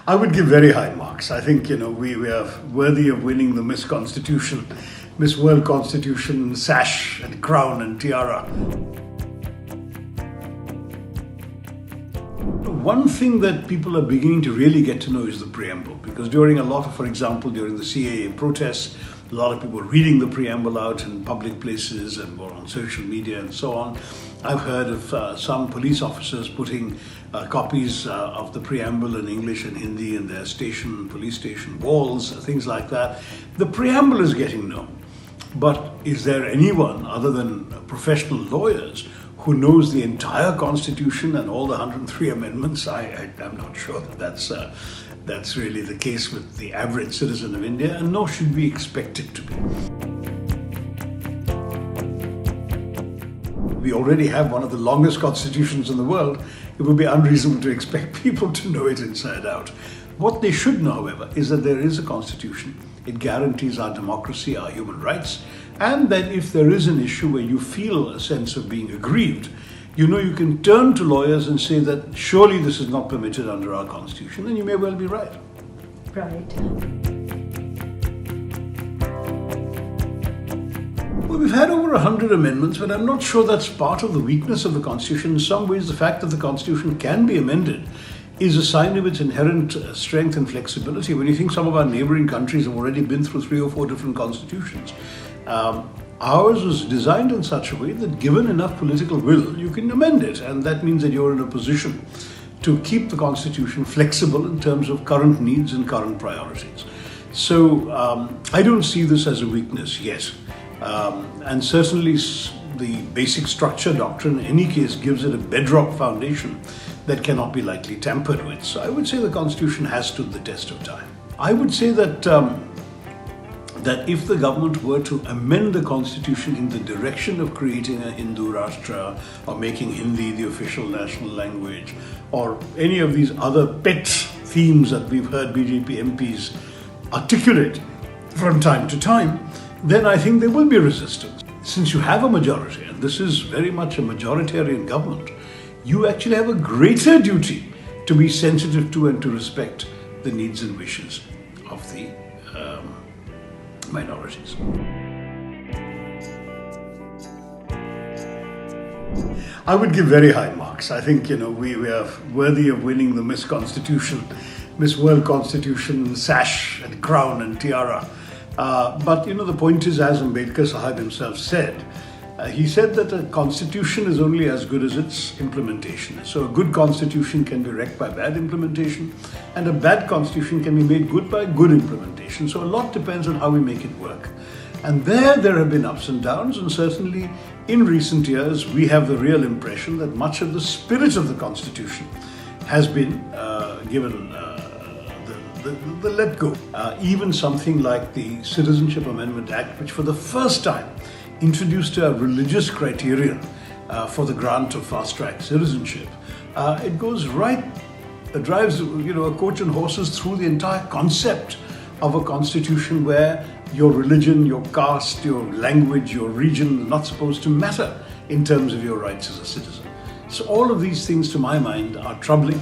I would give very high marks. I think, we are worthy of winning the Miss Constitution, Miss World Constitution, sash and crown and tiara. One thing that people are beginning to really get to know is the preamble, because during for example, during the CAA protests, a lot of people were reading the preamble out in public places and were on social media and so on. I've heard of some police officers putting copies of the preamble in English and Hindi in their police station walls, things like that. The preamble is getting known. But is there anyone other than professional lawyers who knows the entire Constitution and all the 103 amendments? I'm not sure that's really the case with the average citizen of India, and nor should we expect it to be. We already have one of the longest constitutions in the world. It would be unreasonable to expect people to know it inside out. What they should know, however, is that there is a constitution. It guarantees our democracy, our human rights, and that if there is an issue where you feel a sense of being aggrieved, you can turn to lawyers and say that surely this is not permitted under our constitution, and you may well be right. Right. Well, we've had over 100 amendments, but I'm not sure that's part of the weakness of the Constitution. In some ways, the fact that the Constitution can be amended is a sign of its inherent strength and flexibility. When you think some of our neighboring countries have already been through 3 or 4 different constitutions, ours was designed in such a way that given enough political will, you can amend it. And that means that you're in a position to keep the Constitution flexible in terms of current needs and current priorities. So I don't see this as a weakness yet. And certainly the basic structure doctrine in any case gives it a bedrock foundation that cannot be lightly tampered with. So I would say the Constitution has stood the test of time. I would say that if the government were to amend the Constitution in the direction of creating a Hindu Rashtra or making Hindi the official national language or any of these other pet themes that we've heard BJP MPs articulate from time to time, then I think there will be resistance. Since you have a majority, and this is very much a majoritarian government, you actually have a greater duty to be sensitive to and to respect the needs and wishes of the minorities. I would give very high marks. I think, we are worthy of winning the Miss Constitution, Miss World Constitution, sash and crown and tiara. But the point is, as Ambedkar Sahib himself said, he said that a constitution is only as good as its implementation. So a good constitution can be wrecked by bad implementation, and a bad constitution can be made good by good implementation. So a lot depends on how we make it work. And there have been ups and downs, and certainly in recent years we have the real impression that much of the spirit of the constitution has been given the let go. Even something like the Citizenship Amendment Act, which for the first time introduced a religious criterion for the grant of fast-track citizenship. It drives a coach and horses through the entire concept of a constitution where your religion, your caste, your language, your region are not supposed to matter in terms of your rights as a citizen. So all of these things, to my mind, are troubling.